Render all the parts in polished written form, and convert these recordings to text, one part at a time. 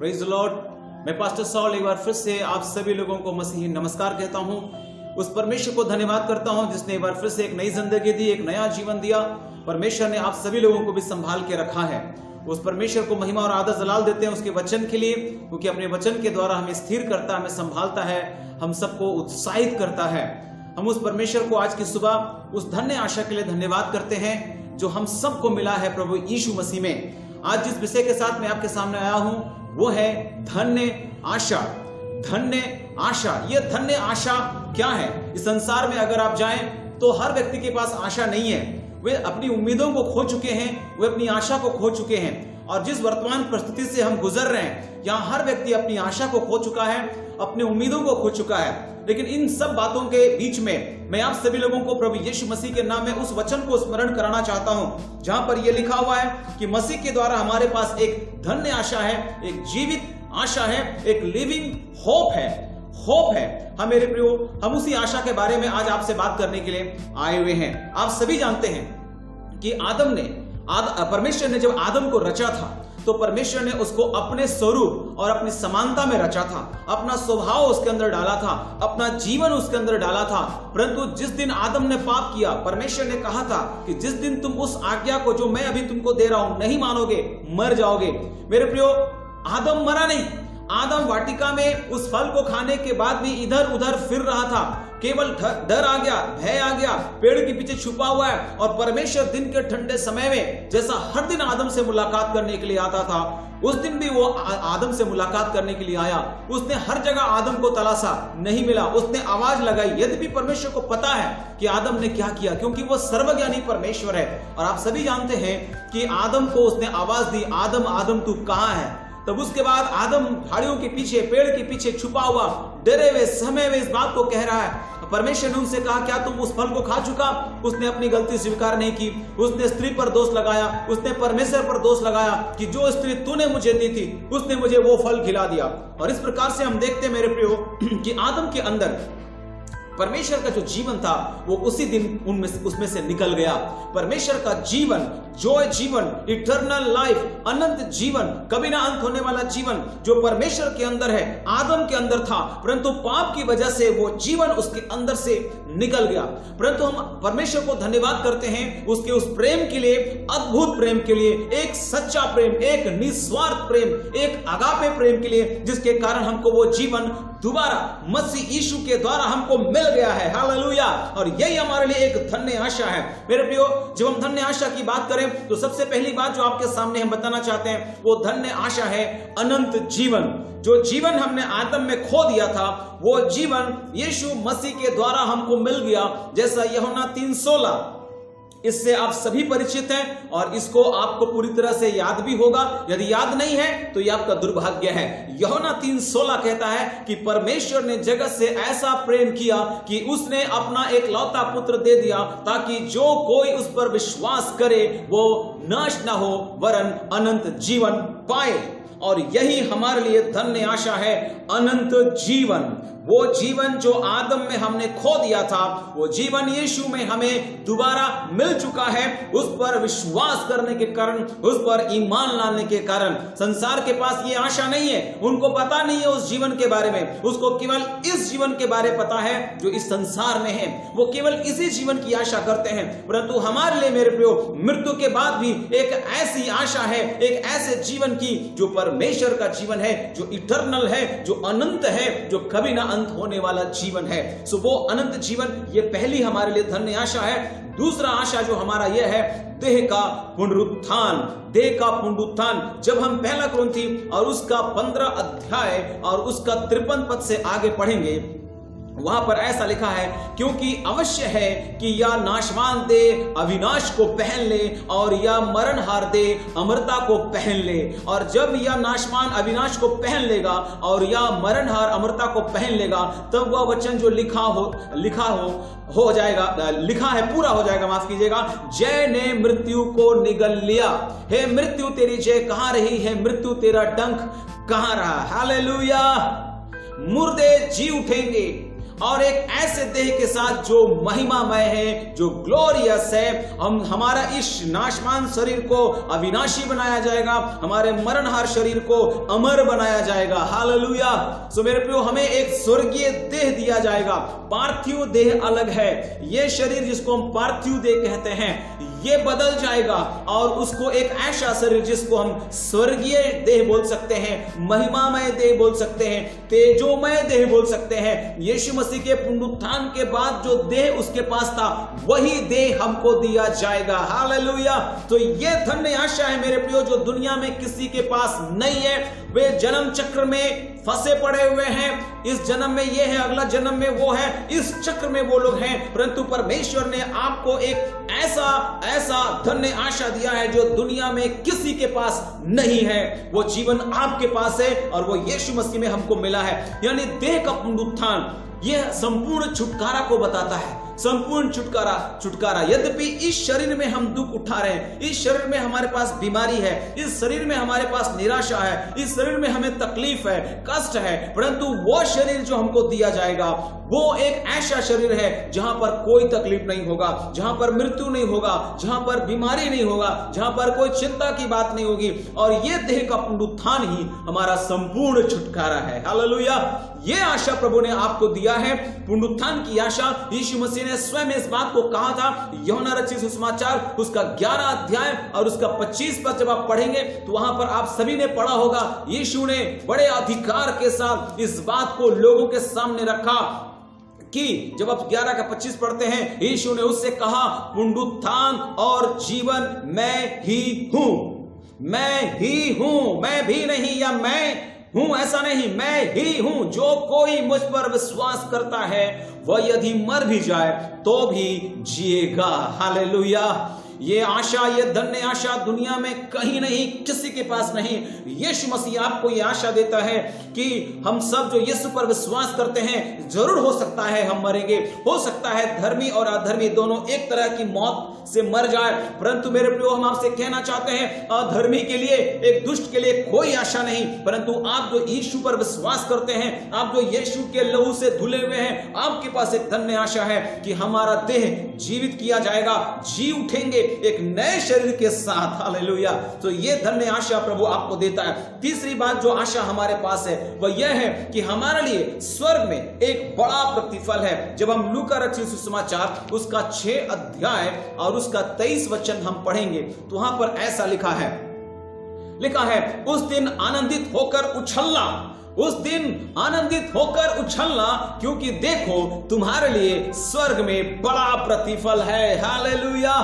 Praise the Lord. मैं pastor sol एक बार फिर से आप सभी लोगों को मसीही नमस्कार कहता हूं। उस परमेश्वर को धन्यवाद करता हूं जिसने एक बार फिर से एक नई जिंदगी दी, एक नया जीवन दिया। परमेश्वर ने आप सभी लोगों को भी संभाल के रखा है। उस परमेश्वर को महिमा और आदर जलाल देते हैं उसके वचन के लिए, क्योंकि अपने वचन के द्वारा हमें स्थिर करता है, हमें संभालता है, हम सबको उत्साहित करता है। हम उस परमेश्वर को आज की सुबह उस धन्य आशा के लिए धन्यवाद करते हैं जो हम सबको मिला है प्रभु यीशु मसीह में। आज जिस विषय के साथ मैं आपके सामने आया हूं वो है धन्य आशा। धन्य आशा, ये धन्य आशा क्या है? इस संसार में अगर आप जाएं तो हर व्यक्ति के पास आशा नहीं है। वे अपनी उम्मीदों को खो चुके हैं, वे अपनी आशा को खो चुके हैं। और जिस वर्तमान परिस्थिति से हम गुजर रहे हैं, यहाँ हर व्यक्ति अपनी आशा को खो चुका है, अपनी उम्मीदों को खो चुका है। लेकिन इन सब बातों के बीच में मैं आप सभी लोगों को प्रभु यीशु मसीह के नाम में उस वचन को स्मरण कराना चाहता हूं, जहां पर यह लिखा हुआ है कि मसीह के द्वारा हमारे पास एक धन्य आशा है, एक जीवित आशा है, एक लिविंग होप है। होप है। हाँ मेरे प्रियो, हम उसी आशा के बारे में आज आपसे बात करने के लिए आए हुए हैं। आप सभी जानते हैं कि परमेश्वर ने जब आदम को रचा था तो परमेश्वर ने उसको अपने स्वरूप और अपनी समानता में रचा था, अपना स्वभाव उसके अंदर डाला था, अपना जीवन उसके अंदर डाला था। परंतु जिस दिन आदम ने पाप किया, परमेश्वर ने कहा था कि जिस दिन तुम उस आज्ञा को जो मैं अभी तुमको दे रहा हूं नहीं मानोगे, मर जाओगे। मेरे प्रियो, आदम मरा नहीं। आदम वाटिका में उस फल को खाने के बाद भी इधर उधर फिर रहा था। केवल डर आ गया, भय आ गया, पेड़ के पीछे छुपा हुआ है। और परमेश्वर दिन के ठंडे समय में जैसा हर दिन आदम से मुलाकात करने के लिए आता था, उस दिन भी वो आदम से मुलाकात करने के लिए आया। उसने हर जगह आदम को तलाशा, नहीं मिला। उसने आवाज लगाई, यद्यपि परमेश्वर को पता है कि आदम ने क्या किया, क्योंकि वो सर्वज्ञानी परमेश्वर है। और आप सभी जानते हैं कि आदम को उसने आवाज दी, आदम आदम तू कहां है? तब उसके बाद आदम झाड़ियों के पीछे, पेड़ के पीछे छुपा हुआ, डरे हुए समय में इस बात को कह रहा है। परमेश्वर ने उनसे कहा, क्या तुम उस फल को खा चुका? उसने अपनी गलती स्वीकार नहीं की। उसने स्त्री पर दोष लगाया, उसने परमेश्वर पर दोष लगाया कि जो स्त्री तूने मुझे दी थी उसने मुझे वो फल खिला दिया। और इस प्रकार से हम देखते मेरे प्रियो कि आदम के अंदर परमेश्वर का जो जीवन था वो उसी दिन उसमें से निकल गया। परमेश्वर का जीवन, जो जीवन, इटर्नल लाइफ, अनंत जीवन, कभी ना अंत होने वाला जीवन जो परमेश्वर के अंदर है, आदम के अंदर था। परंतु पाप की वजह से वो जीवन उसके अंदर से निकल गया। परंतु हम परमेश्वर को धन्यवाद करते हैं उसके उस प्रेम के लिए, अद्भुत प्रेम के लिए, एक सच्चा प्रेम, एक निस्वार्थ प्रेम, एक अगापे प्रेम के लिए, जिसके कारण हमको वो जीवन दोबारा मसीह यीशु के द्वारा हमको मिल गया है। हालेलुया। और यही हमारे लिए एक धन्य आशा है। मेरे प्रियो, जब हम धन्य आशा की बात करें तो सबसे पहली बात जो आपके सामने हम बताना चाहते हैं वो धन्य आशा है अनंत जीवन। जो जीवन हमने आदम में खो दिया था वो जीवन यीशु मसीह के द्वारा हमको मिल गया। जैसा यूहन्ना 3:16, इससे आप सभी परिचित हैं और इसको आपको पूरी तरह से याद भी होगा। यदि याद नहीं है तो यह आपका दुर्भाग्य है। यूहन्ना 3:16 कहता है कि परमेश्वर ने जगत से ऐसा प्रेम किया कि उसने अपना एक लौता पुत्र दे दिया, ताकि जो कोई उस पर विश्वास करे वो नाश ना हो वरन अनंत जीवन पाए। और यही हमारे लिए धन्य आशा है, अनंत जीवन। वो जीवन जो आदम में हमने खो दिया था, वो जीवन यीशु में हमें दोबारा मिल चुका है। उस पर विश्वास करने के कारण, उस पर ईमान लाने के कारण। संसार के पास ये आशा नहीं है, उनको पता नहीं है उस जीवन के बारे में। उसको केवल इस जीवन के बारे में पता है जो इस संसार में है। वो केवल इसी जीवन की आशा करते हैं। परंतु हमारे लिए मेरे प्रियो, मृत्यु के बाद भी एक ऐसी आशा है, एक ऐसे जीवन की जो परमेश्वर का जीवन है, जो इटर्नल है, जो अनंत है, जो कभी ना अंत होने वाला जीवन है। सो वो अनंत जीवन, ये पहली हमारे लिए धन्य आशा है। दूसरा आशा जो हमारा यह है, देह का पुनरुत्थान। देह का पुनरुत्थान, जब हम पहला कुरिन्थी और उसका 15 अध्याय और उसका 53 पद से आगे पढ़ेंगे, वहां पर ऐसा लिखा है, क्योंकि अवश्य है कि यह नाशवान दे अविनाश को पहन ले और यह मरणहार दे अमरता को पहन ले। और जब यह नाशवान अविनाश को पहन लेगा और यह मरणहार अमरता को पहन लेगा, तब वह वचन जो लिखा हो जाएगा, लिखा है, पूरा हो जाएगा। माफ कीजिएगा, जय ने मृत्यु को निगल लिया। हे मृत्यु तेरी जय कहां रही है? मृत्यु तेरा डंक कहां रहा? हालेलुया। मुर्दे जी उठेंगे और एक ऐसे देह के साथ जो महिमामय है, जो ग्लोरियस है। हमारा इस नाशवान शरीर को अविनाशी बनाया जाएगा, हमारे मरणहार शरीर को अमर बनाया जाएगा। हालेलुया। सो मेरे प्रियो, हमें एक स्वर्गीय देह दिया जाएगा। पार्थिव देह अलग है, ये शरीर जिसको हम पार्थिव देह कहते हैं ये बदल जाएगा और उसको एक ऐसा शरीर जिसको हम स्वर्गीय देह बोल सकते हैं, महिमामय देह बोल सकते हैं, तेजोमय देह बोल सकते हैं। यीशु मसीह के पुनरुत्थान के बाद जो देह उसके पास था वही देह हमको दिया जाएगा। हालेलुया। तो ये धन्य आशा है मेरे प्रियो जो दुनिया में किसी के पास नहीं है। वे जन्म चक्र में फंसे पड़े हुए हैं, इस जन्म में ये है, अगला जन्म में वो है, इस चक्र में वो लोग हैं। परंतु परमेश्वर ने आपको एक ऐसा धन्य आशा दिया है जो दुनिया में किसी के पास नहीं है। वो जीवन आपके पास है और वो यीशु मसीह में हमको मिला है। यानी देह का पुनरुत्थान यह संपूर्ण छुटकारा को बताता है, संपूर्ण छुटकारा। यद्यपि इस शरीर में हम दुख उठा रहे हैं, इस शरीर में हमारे पास बीमारी है, इस शरीर में हमारे पास निराशा है, इस शरीर में हमें तकलीफ है, कष्ट है, परंतु वो शरीर जो हमको दिया जाएगा वो एक ऐसा शरीर है जहां पर कोई तकलीफ नहीं होगा, जहां पर मृत्यु नहीं होगा, जहां पर बीमारी नहीं होगा, जहां पर कोई चिंता की बात नहीं होगी। और ये देह का पुनरुत्थान ही हमारा संपूर्ण छुटकारा है। हालेलुया। ये आशा प्रभु ने आपको दिया है, पुनरुत्थान की आशा। यीशु मसीह ने स्वयं इस बात को कहा था। यूहन्ना रचित सुसमाचार उसका 11 अध्याय और उसका 25 पद जब आप पढ़ेंगे तो वहां पर आप सभी ने पढ़ा होगा, यीशु ने बड़े अधिकार के साथ इस बात को लोगों के सामने रखा कि जब आप 11 का 25 पढ़ते हैं, यीशु ने उससे कहा, पुनरुत्थान और जीवन मैं ही हूं, मैं ही हूं, मैं भी नहीं या मैं हूं ऐसा नहीं, मैं ही हूं। जो कोई मुझ पर विश्वास करता है वह यदि मर भी जाए तो भी जिएगा। हालेलुया। ये आशा, ये धन्य आशा दुनिया में कहीं नहीं, किसी के पास नहीं। यीशु मसीह आपको ये आशा देता है कि हम सब जो यीशु पर विश्वास करते हैं, जरूर हो सकता है हम मरेंगे, हो सकता है धर्मी और अधर्मी दोनों एक तरह की मौत से मर जाए, परंतु मेरे प्रियो हम आपसे कहना चाहते हैं, अधर्मी के लिए, एक दुष्ट के लिए कोई आशा नहीं, परंतु आप जो यीशु पर विश्वास करते हैं, आप जो यीशु के लहू से धुले हुए हैं, आपके पास एक धन्य आशा है कि हमारा देह जीवित किया जाएगा, जी उठेंगे एक नए शरीर के साथ। हालेलुया। तो ये धन्य आशा प्रभु आपको देता है। तीसरी बात जो आशा हमारे पास है वह यह है कि हमारे लिए स्वर्ग में एक बड़ा प्रतिफल है। जब हम लूका रचित सुसमाचार उसका 6 अध्याय और उसका 23 वचन हम पढ़ेंगे तो वहां पर ऐसा लिखा है, उस दिन आनंदित होकर उछलना, उस दिन आनंदित होकर उछलना, क्योंकि देखो तुम्हारे लिए स्वर्ग में बड़ा प्रतिफल है। हालेलुया।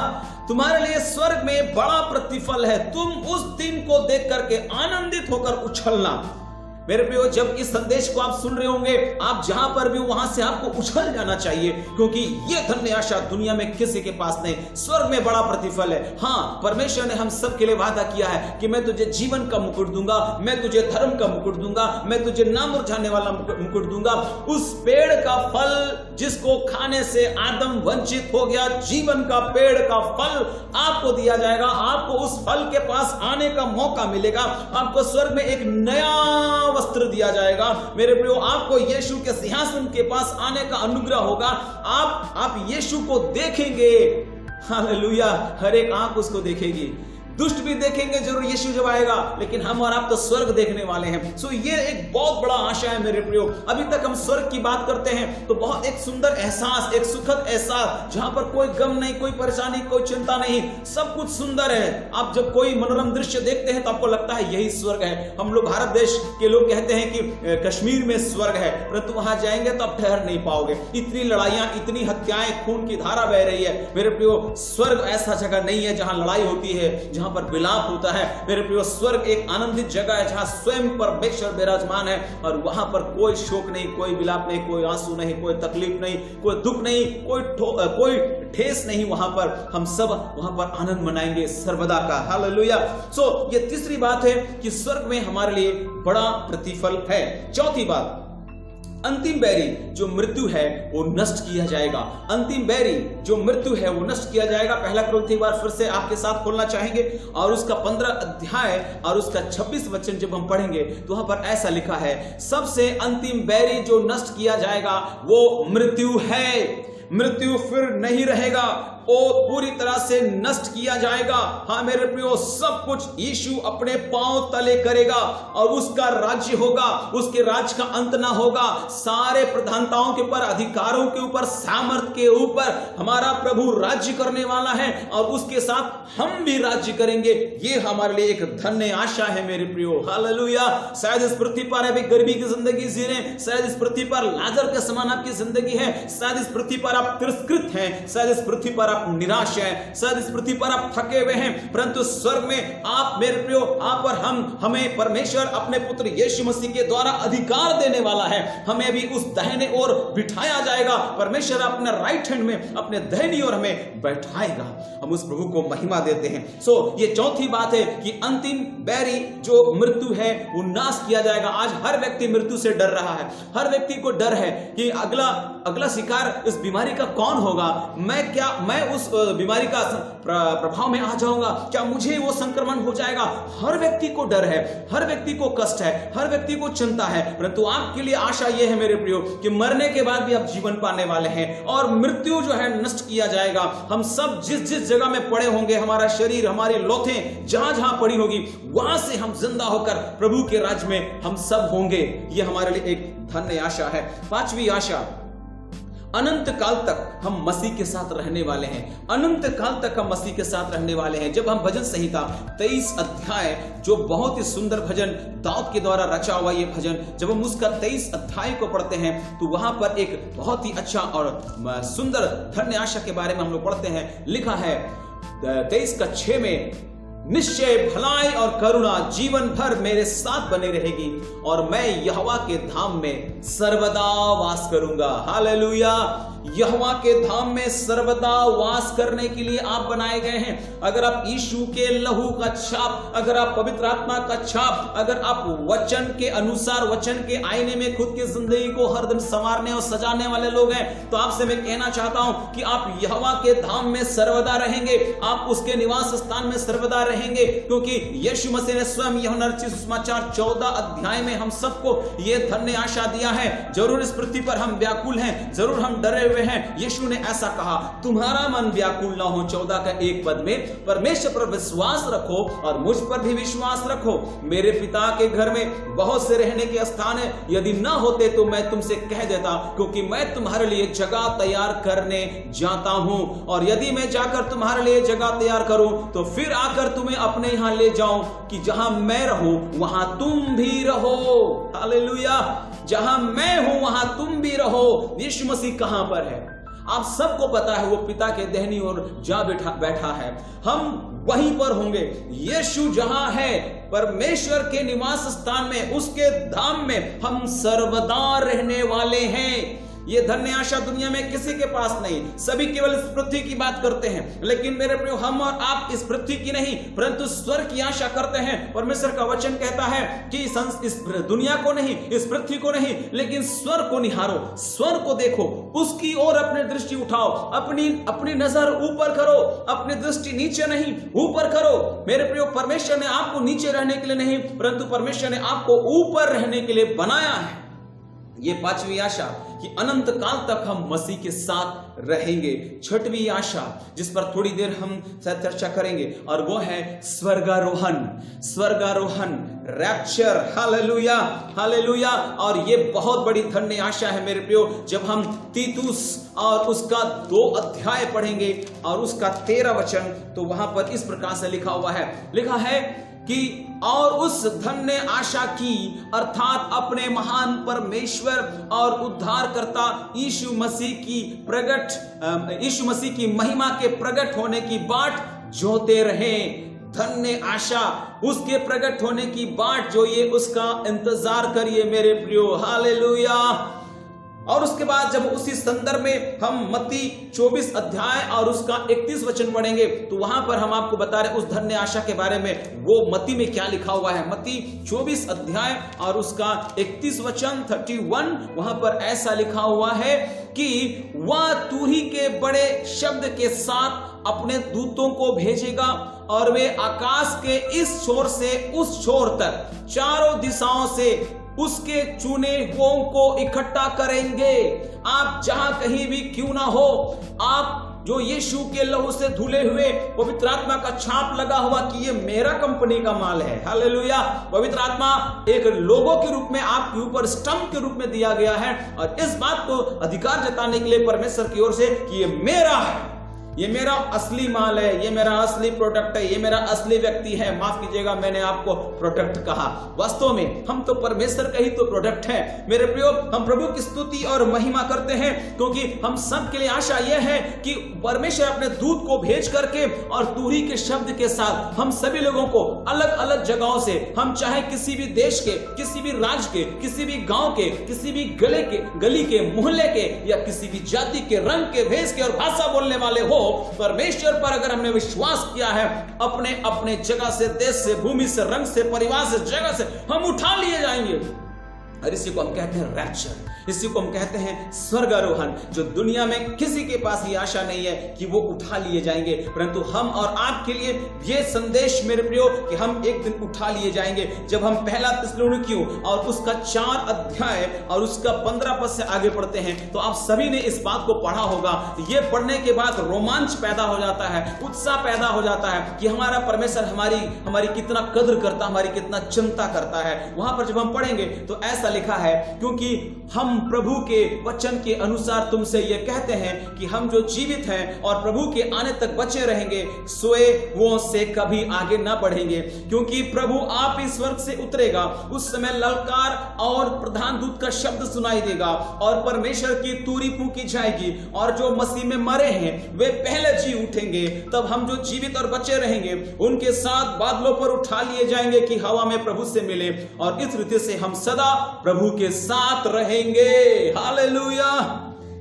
तुम्हारे लिए स्वर्ग में बड़ा प्रतिफल है। तुम उस दिन को देख करके आनंदित होकर उछलना। मेरे प्रियो, जब इस संदेश को आप सुन रहे होंगे, आप जहां पर भी वहां से आपको उछल जाना चाहिए, क्योंकि ये धन्य आशा दुनिया में किसी के पास नहीं। स्वर्ग में बड़ा प्रतिफल है। हाँ, परमेश्वर ने हम सब के लिए वादा किया है कि मैं तुझे जीवन का मुकुट दूंगा, मैं तुझे धर्म का मुकुट दूंगा, मैं तुझे ना मुरझाने वाला मुकुट दूंगा। उस पेड़ का फल जिसको खाने से आदम वंचित हो गया, जीवन का पेड़ का फल आपको दिया जाएगा। आपको उस फल के पास आने का मौका मिलेगा। आपको स्वर्ग में एक नया वस्त्र दिया जाएगा। मेरे प्रियो, आपको यीशु के सिंहासन के पास आने का अनुग्रह होगा। आप यीशु को देखेंगे। हालेलुया। हर एक आंख उसको देखेगी। दुष्ट भी देखेंगे जरूर यीशु जब आएगा, लेकिन हम और आप तो स्वर्ग देखने वाले हैं। सो ये एक बहुत बड़ा आशा है मेरे प्रियो। अभी तक हम स्वर्ग की बात करते हैं तो बहुत एक सुंदर एहसास, एक सुखद एहसास, जहां पर कोई गम नहीं, कोई परेशानी, कोई चिंता नहीं, सब कुछ सुंदर है। आप जब कोई मनोरम दृश्य देखते हैं तो आपको लगता है यही स्वर्ग है। हम लोग भारत देश के लोग कहते हैं कि कश्मीर में स्वर्ग है, परंतु वहां जाएंगे तो आप ठहर नहीं पाओगे। इतनी लड़ाइयां, इतनी हत्याएं, खून की धारा बह रही है। मेरे प्रियो, स्वर्ग ऐसा जगह नहीं है जहां लड़ाई होती है, जहां पर विलाप होता है। मेरे प्रियो, स्वर्ग एक आनंदित जगह है जहां स्वयं परमेश्वर विराजमान है और वहां पर कोई शोक नहीं, कोई विलाप नहीं, कोई आंसू नहीं, कोई तकलीफ नहीं, कोई दुख नहीं, कोई ठेस नहीं। वहां पर हम सब वहां पर आनंद मनाएंगे सर्वदा का। हालेलुया। सो ये तीसरी बात है कि स्वर्ग में हमारे लिए बड़ा प्रतिफल है। चौथी बात, अंतिम बैरी जो मृत्यु है वो नष्ट किया जाएगा। अंतिम बैरी जो मृत्यु है वो नष्ट किया जाएगा। पहला कुरिन्थी एक बार फिर से आपके साथ खोलना चाहेंगे और उसका 15 अध्याय और उसका 26 वचन जब हम पढ़ेंगे तो वहां पर ऐसा लिखा है, सबसे अंतिम बैरी जो नष्ट किया जाएगा वो मृत्यु है। मृत्यु फिर नहीं रहेगा, वो पूरी तरह से नष्ट किया जाएगा। हाँ मेरे प्रियो, सब कुछ यीशु अपने पांव तले करेगा और उसका राज्य होगा, उसके राज्य का अंत ना होगा। सारे प्रधानताओं के ऊपर, अधिकारों के ऊपर, सामर्थ के ऊपर हमारा प्रभु राज्य करने वाला है और उसके साथ हम भी राज्य करेंगे। ये हमारे लिए एक धन्य आशा है मेरे प्रियो। हालेलुया। शायद इस पृथ्वी पर अभी गरीबी की जिंदगी जी रहे हैं, शायद इस पृथ्वी पर लाजर के समान आपकी जिंदगी है, शायद इस पृथ्वी पर आप तिरस्कृत हैं, शायद इस पृथ्वी पर निराश है, शायद इस पृथ्वी पर आप थके हुए हैं, परंतु स्वर्ग में आप मेरे प्रियो, आप और हमें परमेश्वर अपने पुत्र यीशु मसीह के द्वारा अधिकार देने वाला है। हमें भी उस दाहिने ओर बिठाया जाएगा। परमेश्वर अपने राइट हैंड में, अपने दाहिनी ओर हमें बैठाएगा। हम उस प्रभु को महिमा देते हैं। ये चौथी बात है कि अंतिम बैरी जो मृत्यु है वो नाश किया जाएगा। आज हर व्यक्ति मृत्यु से डर रहा है। हर व्यक्ति को डर है कि अगला शिकार इस बीमारी का कौन होगा, मैं उस बीमारी का प्रभाव में आ जाऊंगा, क्या मुझे वो संक्रमण हो जाएगा। हर व्यक्ति को डर है, हर व्यक्ति को कष्ट है, हर व्यक्ति को चिंता है, परंतु आपके लिए आशा यह है मेरे प्रियो कि मरने के बाद भी आप जीवन पाने वाले हैं और मृत्यु जो है नष्ट किया जाएगा। हम सब जिस जगह में पड़े होंगे, हमारा शरीर, हमारी लोथें जहां पड़ी होगी, वहां से हम जिंदा होकर प्रभु के राज्य में हम सब होंगे। यह हमारे लिए एक धन्य आशा है। पांचवी आशा, अनंत काल तक हम मसीह के साथ रहने वाले हैं। अनंत काल तक हम मसीह के साथ रहने वाले हैं। जब हम भजन संहिता 23 अध्याय, जो बहुत ही सुंदर भजन दाऊद के द्वारा रचा हुआ ये भजन, जब हम उसका 23 अध्याय को पढ़ते हैं तो वहां पर एक बहुत ही अच्छा और सुंदर धन्य आशा के बारे में हम लोग पढ़ते हैं। लिखा है 23:6 में, निश्चय भलाई और करुणा जीवन भर मेरे साथ बने रहेगी और मैं यहोवा के धाम में सर्वदा वास करूंगा। हालेलुया। यहोवा के धाम में सर्वदा वास करने के लिए आप बनाए गए हैं। अगर आप यीशु के लहू का छाप, अगर आप पवित्र आत्मा का छाप, अगर आप वचन के अनुसार, वचन के आईने में खुद की जिंदगी को हर दिन संवारने और सजाने वाले लोग हैं, तो आपसे मैं कहना चाहता हूं कि आप यहोवा के धाम में सर्वदा रहेंगे, आप उसके निवास स्थान में सर्वदा रहेंगे, क्योंकि यीशु मसीह ने स्वयं यूहन्ना रचित सुसमाचार 14 अध्याय में हम सबको यह धन्य आशा दिया है। जरूर इस पृथ्वी पर हम व्याकुल हैं, जरूर हम डरे हुए हैं। यीशु ने ऐसा कहा, तुम्हारा मन व्याकुल ना हो, 14 पद में, परमेश्वर पर विश्वास रखो और मुझ पर भी विश्वास रखो। मेरे पिता के घर में बहुत से रहने के स्थान है, यदि ना होते तो मैं तुमसे कह देता, क्योंकि मैं तुम्हारे लिए जगह तैयार करने जाता हूं, और यदि मैं जाकर तुम्हारे लिए जगह तैयार करूं तो फिर आकर तुम्हें अपने यहां ले जाऊं, कि जहां मैं रहूं वहां तुम भी रहो। हालेलुया। जहां मैं हूं वहां तुम भी रहो। यीशु मसीह कहां पर है? आप सबको पता है, वो पिता के दाहिनी ओर जा बैठा है। हम वहीं पर होंगे। यीशु जहां है, परमेश्वर के निवास स्थान में, उसके धाम में हम सर्वदा रहने वाले हैं। ये धन्य आशा दुनिया में किसी के पास नहीं। सभी केवल इस पृथ्वी की बात करते हैं, लेकिन मेरे प्रियो, हम और आप इस पृथ्वी की नहीं परंतु स्वर्ग की आशा करते हैं। परमेश्वर का वचन कहता है कि इस दुनिया को नहीं, इस पृथ्वी को नहीं, लेकिन स्वर्ग को निहारो, स्वर्ग को देखो, उसकी ओर अपनी दृष्टि उठाओ, अपनी नजर ऊपर करो, अपनी दृष्टि नीचे नहीं ऊपर करो। मेरे प्रियो, परमेश्वर ने आपको नीचे रहने के लिए नहीं, परंतु परमेश्वर ने आपको ऊपर रहने के लिए बनाया है। ये पांचवी आशा कि अनंत काल तक हम मसीह के साथ रहेंगे। छठवीं आशा जिस पर थोड़ी देर हम चर्चा करेंगे, और वो है स्वर्गारोहण। स्वर्गारोहण, रैप्चर। Hallelujah, hallelujah. और ये बहुत बड़ी धन्य आशा है मेरे प्रियो। जब हम तीतुस और उसका 2 अध्याय पढ़ेंगे और उसका 13 वचन, तो वहां पर इस प्रकार से लिखा हुआ है, लिखा है कि और उस धन्य आशा की, अर्थात अपने महान परमेश्वर और उद्धारकर्ता यीशु मसीह की महिमा के प्रकट होने की बाट जोते रहे। धन्य आशा, उसके प्रकट होने की बाट जो ये उसका इंतजार करिए मेरे प्रियो। हालेलुया। और उसके बाद जब उसी संदर्भ में हम मत्ती 24 अध्याय और उसका 31 वचन पढ़ेंगे तो वहां पर हम आपको बता रहे उस धन्य आशा के बारे में। वो मत्ती में क्या लिखा हुआ है, मत्ती 24 अध्याय और उसका 31 वचन 31, वहां पर ऐसा लिखा हुआ है कि वह तुरही के बड़े शब्द के साथ अपने दूतों को भेजेगा और वे आकाश के इस छोर से उस छोर तक चारों दिशाओं से उसके चुने हुओं को इकट्ठा करेंगे। आप जहां कहीं भी क्यों ना हो, आप जो यीशु के लहू से धुले हुए, पवित्र आत्मा का छाप लगा हुआ कि ये मेरा कंपनी का माल है, हालेलुया। पवित्र आत्मा एक लोगो के रूप में आपके ऊपर स्टंप के रूप में दिया गया है और इस बात को अधिकार जताने के लिए परमेश्वर की ओर से कि ये मेरा है, ये मेरा असली माल है, ये मेरा असली प्रोडक्ट है, ये मेरा असली व्यक्ति है। माफ कीजिएगा, मैंने आपको प्रोडक्ट कहा, वास्तव में हम तो परमेश्वर का ही तो प्रोडक्ट है। मेरे प्रियो, हम प्रभु की स्तुति और महिमा करते हैं क्योंकि हम सब के लिए आशा यह है कि परमेश्वर अपने दूत को भेज करके और तुरही के शब्द के साथ हम सभी लोगों को अलग अलग जगहों से, हम चाहे किसी भी देश के, किसी भी राज्य के, किसी भी गांव के, किसी भी गली के, मोहल्ले के या किसी भी जाति के, रंग के, भेष के और भाषा बोलने वाले हो, परमेश्वर पर अगर हमने विश्वास किया है, अपने अपने जगह से, देश से, भूमि से, रंग से, परिवार से, जगह से हम उठा लिए जाएंगे। और इसी को हम कहते हैं रैप्चर, इसी को हम कहते हैं स्वर्गारोहण, जो दुनिया में किसी के पास ये आशा नहीं है कि वो उठा लिए जाएंगे, परंतु हम और आपके लिए ये संदेश मेरे प्रियो कि हम एक दिन उठा लिए जाएंगे। जब हम पहला थिस्सलुनीकियों और उसका 4 अध्याय और उसका 15 पद से आगे पढ़ते हैं तो आप सभी ने इस बात को पढ़ा होगा। ये पढ़ने के बाद रोमांच पैदा हो जाता है, उत्साह पैदा हो जाता है कि हमारा परमेश्वर हमारी कितना कद्र करता, हमारी कितना चिंता करता है। वहां पर जब हम पढ़ेंगे तो ऐसा लिखा है, क्योंकि हम प्रभु के वचन के अनुसार तुमसे यह कहते हैं कि हम जो जीवित हैं और प्रभु के आने तक बचे रहेंगे, सोए हुओं से कभी आगे ना बढ़ेंगे, क्योंकि प्रभु आप इस स्वर्ग से उतरेगा। उस समय ललकार और प्रधान दूत का शब्द सुनाई देगा और परमेश्वर की तुरही फूंकी जाएगी और जो मसीह में मरे हैं वे पहले जी उठेंगे। तब हम जो जीवित और बचे रहेंगे उनके साथ बादलों पर उठा लिए जाएंगे कि हवा में प्रभु से मिले और इस रीति से हम सदा प्रभु के साथ रहेंगे। हालेलुया,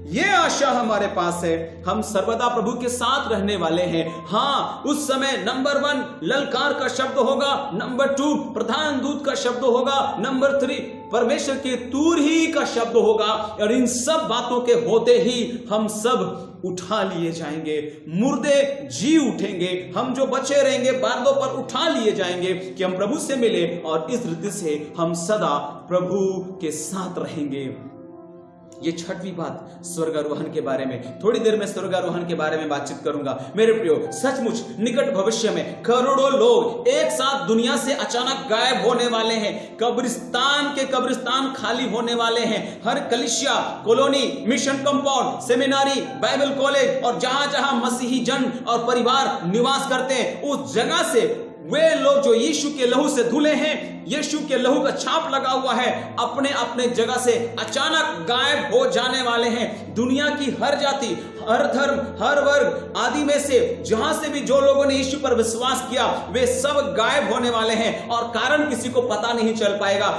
ये आशा हमारे पास है, हम सर्वदा प्रभु के साथ रहने वाले हैं। हाँ, उस समय नंबर 1 ललकार का शब्द होगा, नंबर 2 प्रधान दूत का शब्द होगा, नंबर 3 परमेश्वर के तुरही का शब्द होगा और इन सब बातों के होते ही हम सब उठा लिए जाएंगे। मुर्दे जी उठेंगे, हम जो बचे रहेंगे बादलों पर उठा लिए जाएंगे कि हम प्रभु से मिले और इस रीति से हम सदा प्रभु के साथ रहेंगे। ये छठवीं बात स्वर्गारोहण के बारे में, थोड़ी देर में स्वर्गारोहण के बारे में बातचीत करूंगा। मेरे प्रियो, सचमुच निकट भविष्य में करोड़ों लोग एक साथ दुनिया से अचानक गायब होने वाले हैं। कब्रिस्तान खाली होने वाले हैं। हर कलीसिया, colony, mission compound, seminary, Bible college और जहां जहां मसीही जन और परिवार निवास करते हैं, उस जगह से वे लोग जो यीशु के लहू से धुले हैं, यीशु के लहू का छाप लगा हुआ है, अपने अपने जगह से अचानक गायब हो जाने वाले हैं। दुनिया की हर जाति, हर धर्म, हर वर्ग आदि में से जहां से भी जो लोगों ने यीशु पर विश्वास किया वे सब गायब होने वाले हैं और कारण किसी को पता नहीं चल पाएगा।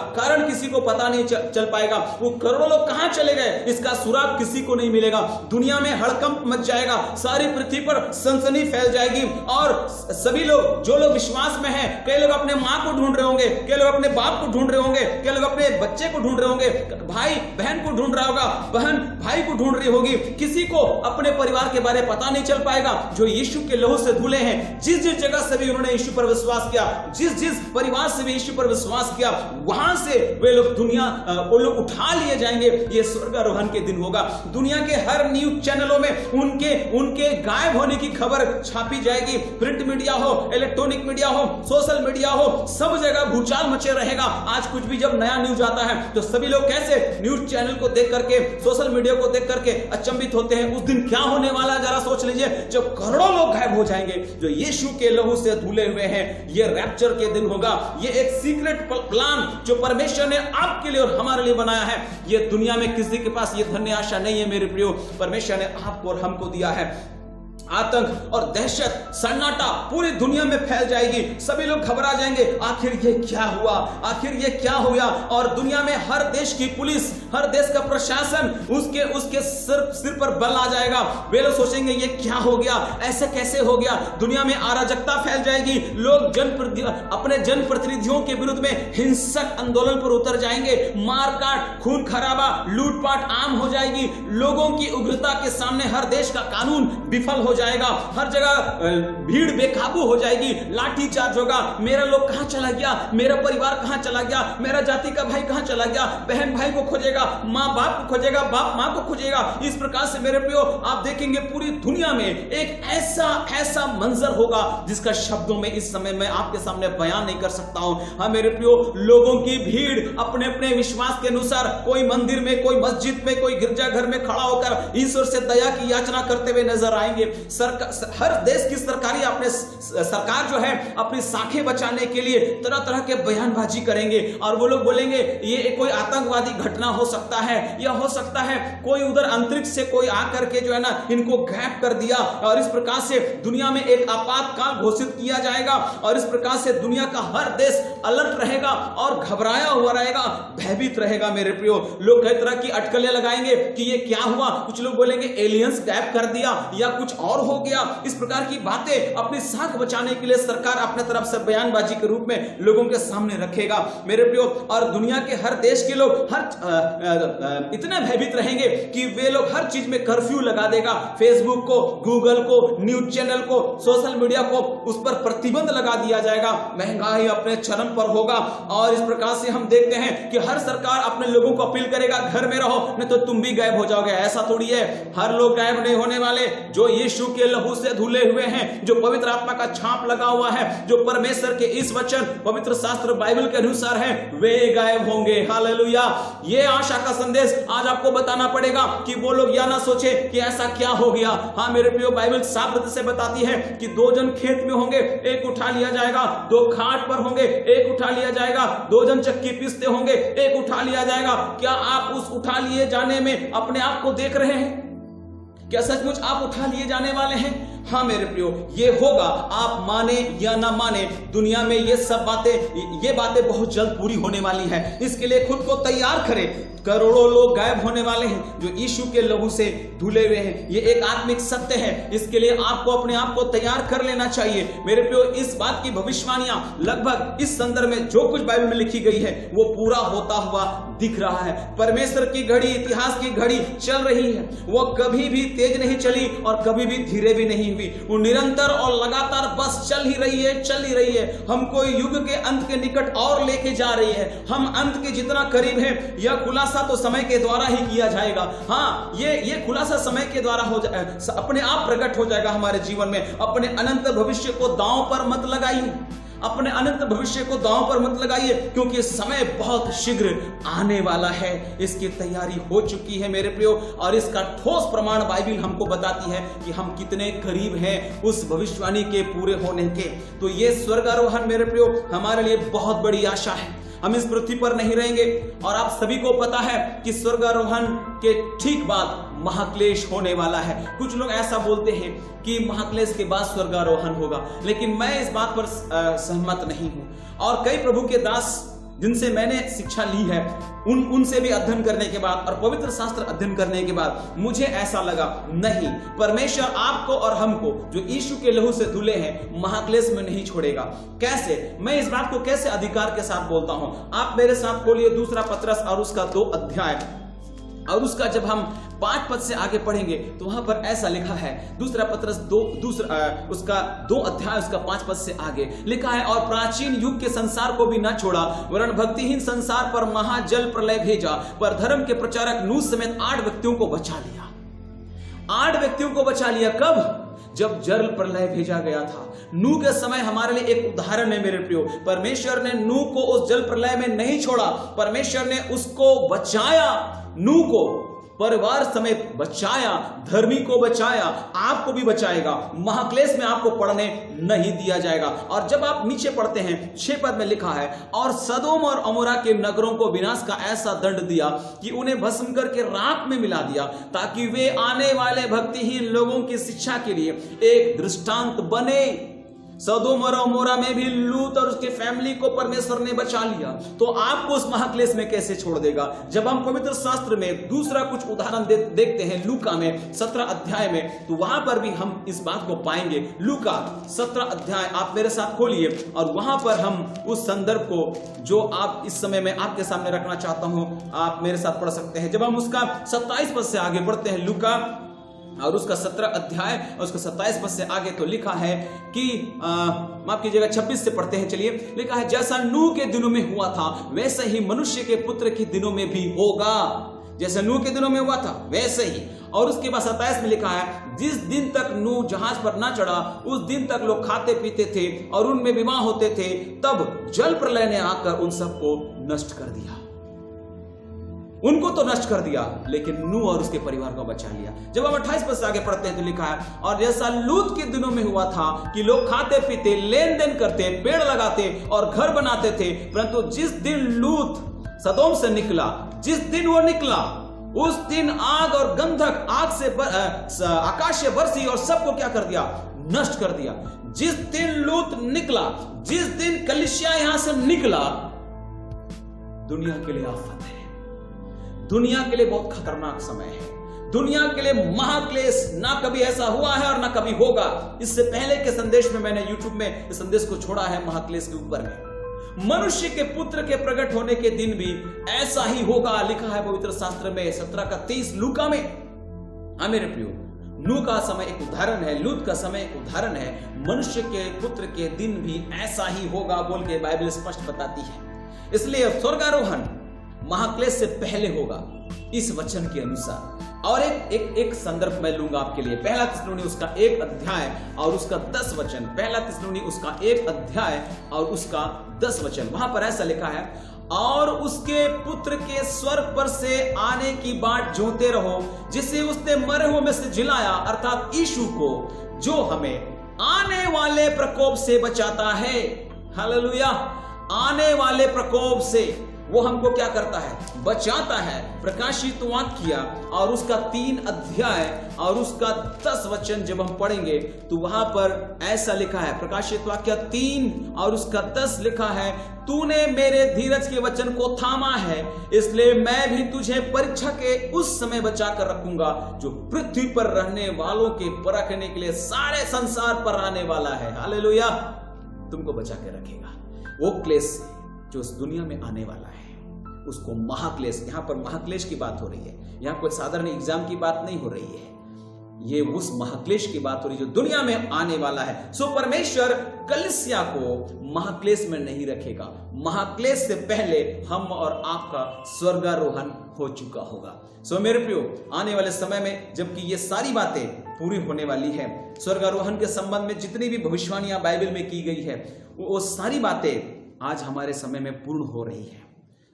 चल पाएगा वो करोड़ों लोग कहां चले गए, इसका सुराग किसी को नहीं मिलेगा। दुनिया में हड़कंप मच जाएगा, सारी पृथ्वी पर सनसनी फैल जाएगी और सभी लोग, जो लोग विश्वास में हैं, कई लोग अपने मां को ढूंढ रहे होंगे, कई लोग अपने बाप को ढूंढ रहे होंगे, कई लोग अपने बच्चे को ढूंढ रहे होंगे, भाई बहन को ढूंढ रहा होगा, बहन भाई को ढूंढ रही होगी। किसी को अपने परिवार के बारे में पता नहीं चल पाएगा। जो यीशु के लहू से धुले हैं, जिस जिस जगह से भी उन्होंने यीशु पर विश्वास किया, जिस जिस परिवार से भी यीशु पर विश्वास किया, वहां से वे लोग उठा लिए जाएंगे। ये स्वर्गारोहण के दिन होगा। दुनिया के हर न्यूज चैनलों में उनके गायब होने की खबर छापी जाएगी। प्रिंट मीडिया हो, इलेक्ट्रॉनिक मीडिया हो, सोशल मीडिया हो, सब जगह भूचाल मचे रहेगा। आज कुछ भी जब नया न्यूज आता है तो सभी लोग कैसे न्यूज चैनल को देख करके, सोशल मीडिया को देख करके अचंभित होते हैं। उस दिन क्या होने वाला है जरा सोच लीजिए, जब करोड़ों लोग गायब हो जाएंगे जो यीशु के लहू से धुले हुए हैं। ये रैप्चर के दिन होगा। ये एक सीक्रेट प्लान जो परमेश्वर ने आपके लिए और हमारे लिए बनाया है। ये दुनिया में किसी के पास ये धन्य आशा नहीं है मेरे प्रियो, परमेश्वर ने आपको और हमको दिया है। आतंक और दहशत, सन्नाटा पूरी दुनिया में फैल जाएगी। सभी लोग घबरा जाएंगे, आखिर ये क्या हुआ, आखिर ये क्या हो गया। और दुनिया में हर देश की पुलिस, हर देश का प्रशासन उसके सिर पर बल आ जाएगा। वे लोग सोचेंगे ये क्या हो गया, ऐसे कैसे हो गया। दुनिया में अराजकता फैल जाएगी। लोग अपने जनप्रतिनिधियों के विरुद्ध में हिंसक आंदोलन पर उतर जाएंगे। मारकाट, खून खराबा, लूटपाट आम हो जाएगी। लोगों की उग्रता के सामने हर देश का कानून विफल हो जाएगा। हर जगह भीड़ बेकाबू हो जाएगी, लाठीचार्ज होगा। मेरा लोग कहां चला गया, मेरा परिवार कहां चला गया, मेरा जाति का भाई कहां चला गया। बहन भाई को खोजेगा, मां बाप को खोजेगा, बाप मां को खोजेगा। इस प्रकार से मेरे प्रियो आप देखेंगे पूरी दुनिया में एक ऐसा मंजर होगा जिसका शब्दों में इस समय मैं आपके सामने बयान नहीं कर सकता हूं। हाँ मेरे प्रियो, लोगों की भीड़ अपने अपने विश्वास के अनुसार कोई मंदिर में, कोई मस्जिद में, कोई गिरजाघर में खड़ा होकर ईश्वर से दया की याचना करते हुए नजर आएंगे। हर देश की सरकार जो है अपनी साखें बचाने के लिए तरह तरह के बयानबाजी करेंगे और वो लोग बोलेंगे ये कोई आतंकवादी घटना हो सकता है, या हो सकता है कोई उधर अंतरिक्ष से कोई आकर के जो है ना इनको गायब कर दिया। और इस प्रकार से दुनिया में एक आपातकाल घोषित किया जाएगा और इस प्रकार से दुनिया का हर देश अलर्ट रहेगा और घबराया हुआ रहेगा, भयभीत रहेगा। मेरे प्रियो, लोग कई तरह की अटकलें लगाएंगे कि ये क्या हुआ। कुछ लोग बोलेंगे एलियंस गायब कर दिया या कुछ और हो गया। इस प्रकार की बातें अपनी साख बचाने के लिए सरकार अपने तरफ से बयानबाजी के रूप में लोगों के सामने रखेगा। मेरे प्रियो, और दुनिया के हर देश के लोग इतने भयभीत रहेंगे कि वे लोग हर चीज में कर्फ्यू लगा देगा। फेसबुक को, गूगल को, न्यूज चैनल को, सोशल मीडिया को, उस पर प्रतिबंध लगा दिया जाएगा। महंगाई अपने चरम पर होगा और इस प्रकार से हम देखते हैं कि हर सरकार अपने लोगों को अपील करेगा घर में रहो, नहीं तो तुम भी गायब हो जाओगे। ऐसा थोड़ी है, हर लोग गायब नहीं होने वाले। जो यीशु के लहू से धुले हुए हैं, जो पवित्र आत्मा का छाप लगा हुआ है, जो परमेश्वर के इस वचन पवित्र शास्त्र बाइबल के अनुसार है, वे गायब होंगे। हालेलुया। ये आशा का संदेश आज आपको बताना पड़ेगा कि वो लोग या ना सोचे कि ऐसा क्या हो गया। हाँ मेरे प्रियो, बाइबल साफ रीति से बताती है कि दो जन खेत में होंगे, एक उठा लिया जाएगा। दो खाट पर होंगे, एक उठा लिया जाएगा। दो जन चक्की पीसते होंगे, एक उठा लिया जाएगा। क्या आप उस उठा लिए जाने में अपने आप को देख रहे हैं? क्या सचमुच आप उठा लिए जाने वाले हैं? हाँ मेरे प्रियो, ये होगा, आप माने या ना माने। दुनिया में ये बातें बहुत जल्द पूरी होने वाली है। इसके लिए खुद को तैयार करें। करोड़ों लोग गायब होने वाले हैं जो यीशु के लहू से धुले हुए हैं। ये एक आत्मिक सत्य है। इसके लिए आपको अपने आप को तैयार कर लेना चाहिए। मेरे प्रियो, इस बात की भविष्यवाणियां लगभग इस संदर्भ में जो कुछ बाइबल में लिखी गई है वो पूरा होता हुआ दिख रहा है। परमेश्वर की घड़ी, इतिहास की घड़ी चल रही है। वो कभी भी तेज नहीं चली और कभी भी धीरे भी नहीं हुई। वो निरंतर और लगातार बस चल ही रही है। हमको युग के अंत के निकट और लेके जा रही है। हम अंत के जितना करीब है, यह खुलासा तो समय के द्वारा ही किया जाएगा। हाँ, ये खुलासा समय के द्वारा अपने आप प्रकट हो जाएगा हमारे जीवन में। अपने अनंत भविष्य को दांव पर मत लगाइए। अपने अनंत भविष्य को दांव पर मत लगाइए, क्योंकि समय बहुत शीघ्र आने वाला है। इसकी तैयारी हो चुकी है मेरे प्रियो, और इसका ठोस प्रमाण बाइबल हमको बताती है कि हम कितने करीब हैं उस भविष्यवाणी के पूरे होने के। तो ये स्वर्गारोहण मेरे प्रियो हमारे लिए बहुत बड़ी आशा है। हम इस पृथ्वी पर नहीं रहेंगे, और आप सभी को पता है कि स्वर्गारोहण के ठीक बाद महाक्लेश होने वाला है। कुछ लोग ऐसा बोलते हैं कि महाक्लेश के बाद स्वर्गारोहण होगा, लेकिन मैं इस बात पर सहमत नहीं हूं। और कई प्रभु के दास जिनसे मैंने शिक्षा ली है, उनसे भी अध्ययन करने के बाद और पवित्र शास्त्र अध्ययन करने के बाद मुझे ऐसा लगा, नहीं, परमेश्वर आपको और हमको जो यीशु के लहू से धुले हैं महाक्लेश में नहीं छोड़ेगा। कैसे? मैं इस बात को कैसे अधिकार के साथ बोलता हूं? आप मेरे साथ खोलिए दूसरा पतरस और उसका 2 अध्याय, और उसका जब हम 5 पद से आगे पढ़ेंगे तो वहां पर ऐसा लिखा है। दूसरा पतरस उसका 2 अध्याय उसका 5 पद से आगे लिखा है, और प्राचीन युग के संसार को भी न छोड़ा, वरन भक्तिहीन संसार पर महाजल प्रलय भेजा, पर धर्म के प्रचारक नूह समेत 8 व्यक्तियों को बचा लिया। 8 व्यक्तियों को बचा लिया। कब? जब जल प्रलय भेजा गया था। नूह के समय हमारे लिए एक उदाहरण है मेरे प्रियो। परमेश्वर ने नूह को उस जल प्रलय में नहीं छोड़ा, परमेश्वर ने उसको बचाया। नूह को परिवार समेत बचाया, धर्मी को बचाया, आपको भी बचाएगा। महाक्लेश में आपको पढ़ने नहीं दिया जाएगा। और जब आप नीचे पढ़ते हैं 6 पद में लिखा है, और सदोम और अमोरा के नगरों को विनाश का ऐसा दंड दिया कि उन्हें भस्म करके राख में मिला दिया, ताकि वे आने वाले भक्तिहीन लोगों की शिक्षा के लिए एक दृष्टांत बने। सदोम और अमोरा में भी लूत और उसके फैमिली को परमेश्वर ने बचा लिया, तो आपको उस महाक्लेश में कैसे छोड़ देगा। जब हम पवित्र शास्त्र में दूसरा कुछ उदाहरण देखते हैं लूका में 17 अध्याय में, तो वहां पर भी हम इस बात को पाएंगे। लूका 17 अध्याय आप मेरे साथ खोलिए, और वहां पर हम उस संदर्भ को जो आप इस समय में आपके सामने रखना चाहता हूं, आप मेरे साथ पढ़ सकते हैं। जब हम उसका 27 पद से आगे बढ़ते हैं, लूका और उसका 17 अध्याय और उसका 27 पद से आगे, तो लिखा है कि माफ कीजिएगा 26 से पढ़ते हैं। चलिए, लिखा है, जैसा नूह के दिनों में हुआ था वैसे ही मनुष्य के पुत्र के दिनों में भी होगा। जैसे नूह के दिनों में हुआ था वैसे ही। और उसके बाद 27 में लिखा है, जिस दिन तक नूह जहाज पर ना चढ़ा उस दिन तक लोग खाते पीते थे और उनमें विवाह होते थे, तब जल प्रलय ने आकर उन सबको नष्ट कर दिया। उनको तो नष्ट कर दिया, लेकिन नूह और उसके परिवार को बचा लिया। जब हम 28 पद से आगे पढ़ते हैं तो लिखा है, और जैसा लूत के दिनों में हुआ था कि लोग खाते पीते, लेन देन करते, पेड़ लगाते और घर बनाते थे, परंतु जिस दिन लूत सदोम से निकला, जिस दिन वो निकला, उस दिन आग और गंधक आग से आकाश से बरसी और सबको क्या कर दिया, नष्ट कर दिया। जिस दिन लूत निकला, जिस दिन कलीसिया यहां से निकला, दुनिया के लिए आफत है, दुनिया के लिए बहुत खतरनाक समय है, दुनिया के लिए महाक्लेश। ना कभी ऐसा हुआ है और ना कभी होगा। इससे पहले के संदेश में मैंने YouTube में इस संदेश को छोड़ा है महाक्लेश के ऊपर में। मनुष्य के पुत्र के प्रकट होने के दिन भी ऐसा ही होगा, लिखा है पवित्र शास्त्र में 17:23 लूका में। हाँ मेरे प्रियो, नूह का समय एक उदाहरण है, लूत का समय एक उदाहरण है। मनुष्य के पुत्र के दिन भी ऐसा ही होगा बोल के बाइबल स्पष्ट बताती है। इसलिए स्वर्गारोहण महाक्लेश से पहले होगा इस वचन के अनुसार। और एक संदर्भ मैं लूंगा आपके लिए, पहला थिस्सलुनी उसका 1 अध्याय और उसका 10 वचन। पहला थिस्सलुनी उसका 1 अध्याय और उसका 10 वचन। वहां पर ऐसा लिखा है, और उसके पुत्र के स्वर्ग पर से आने की बाट जोहते रहो, जिसे उसने मरे हुए में से जिलाया, अर्थात यीशु को, जो हमें आने वाले प्रकोप से बचाता है। हालेलुया। आने वाले प्रकोप से वो हमको क्या करता है, बचाता है। प्रकाशित वाक्य और उसका 3 अध्याय और उसका 10 वचन जब हम पढ़ेंगे तो वहां पर ऐसा लिखा है, प्रकाशित वाक्य 3 और उसका 10 लिखा है, तूने मेरे धीरज के वचन को थामा है, इसलिए मैं भी तुझे परीक्षा के उस समय बचा कर रखूंगा जो पृथ्वी पर रहने वालों के परखने के लिए सारे संसार पर आने वाला है। हालेलुया। तुमको बचा के रखेगा वो क्लेश जो इस दुनिया में आने वाला है, उसको महाक्लेश। यहां पर महाक्लेश की बात हो रही है, यहां कोई साधारण एग्जाम की बात नहीं हो रही है, ये उस महाक्लेश की बात हो रही है जो दुनिया में आने वाला है। सो परमेश्वर कलीसिया को महाक्लेश में नहीं रखेगा। महाक्लेश से पहले हम और आपका स्वर्गारोहण हो चुका होगा। सो मेरे प्रियो, आने वाले समय में जबकि ये सारी बातें पूरी होने वाली है, स्वर्गारोहण के संबंध में जितनी भी भविष्यवाणियां बाइबल में की गई है, वो सारी बातें आज हमारे समय में पूर्ण हो रही है।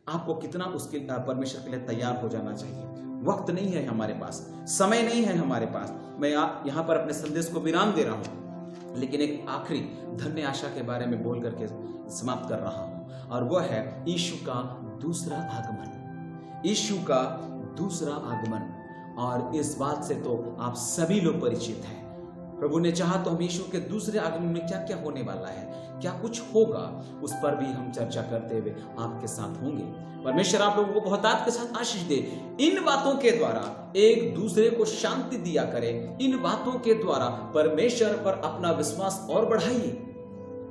आपको कितना उसके परमेश्वर के लिए तैयार हो जाना चाहिए। वक्त नहीं है हमारे पास, समय नहीं है हमारे पास। मैं यहाँ पर अपने संदेश को विराम दे रहा हूं, लेकिन एक आखिरी धन्य आशा के बारे में बोल करके समाप्त कर रहा हूं, और वह है यीशु का दूसरा आगमन। यीशु का दूसरा आगमन, और इस बात से तो आप सभी लोग परिचित हैं। प्रभु ने चाहा तो हम यीशु के दूसरे आगमन में क्या क्या होने वाला है, क्या कुछ होगा, उस पर भी हम चर्चा करते हुए आपके साथ होंगे। परमेश्वर आप लोगों को बहुतायत के साथ आशीष दे। इन बातों के द्वारा एक दूसरे को शांति दिया करें। इन बातों के द्वारा परमेश्वर पर अपना विश्वास और बढ़ाइए।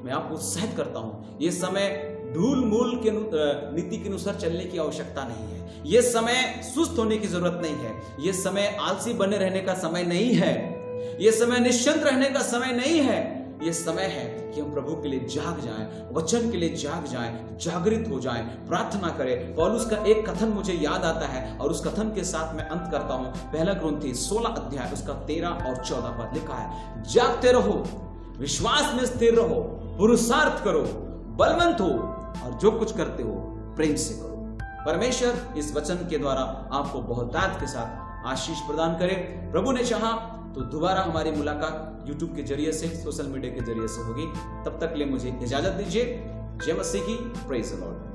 मैं आपको उत्साहित करता हूं, ये समय ढूल मूल के नीति के अनुसार चलने की आवश्यकता नहीं है। ये समय सुस्त होने की जरूरत नहीं है। ये समय आलसी बने रहने का समय नहीं है। ये समय निश्चिंत रहने का समय नहीं है। ये समय है कि हम प्रभु के लिए जाग जाएं, वचन के लिए जाग जाएं, जागृत हो जाएं, प्रार्थना करें। पौलुस का एक कथन मुझे याद आता है और उस कथन के साथ मैं अंत करता हूं। पहला कुरिन्थी 16 अध्याय उसका 13 और 14 पद लिखा है, जागते रहो, विश्वास में स्थिर रहो, पुरुषार्थ करो, बलवंत हो, और जो कुछ करते हो प्रेम से करो। परमेश्वर इस वचन के द्वारा आपको बहुतायत के साथ आशीष प्रदान करे। प्रभु ने चाहा तो दोबारा हमारी मुलाकात यूट्यूब के जरिए से, सोशल मीडिया के जरिए से होगी। तब तक के लिए मुझे इजाजत दीजिए। जय मसीह की। Praise the Lord.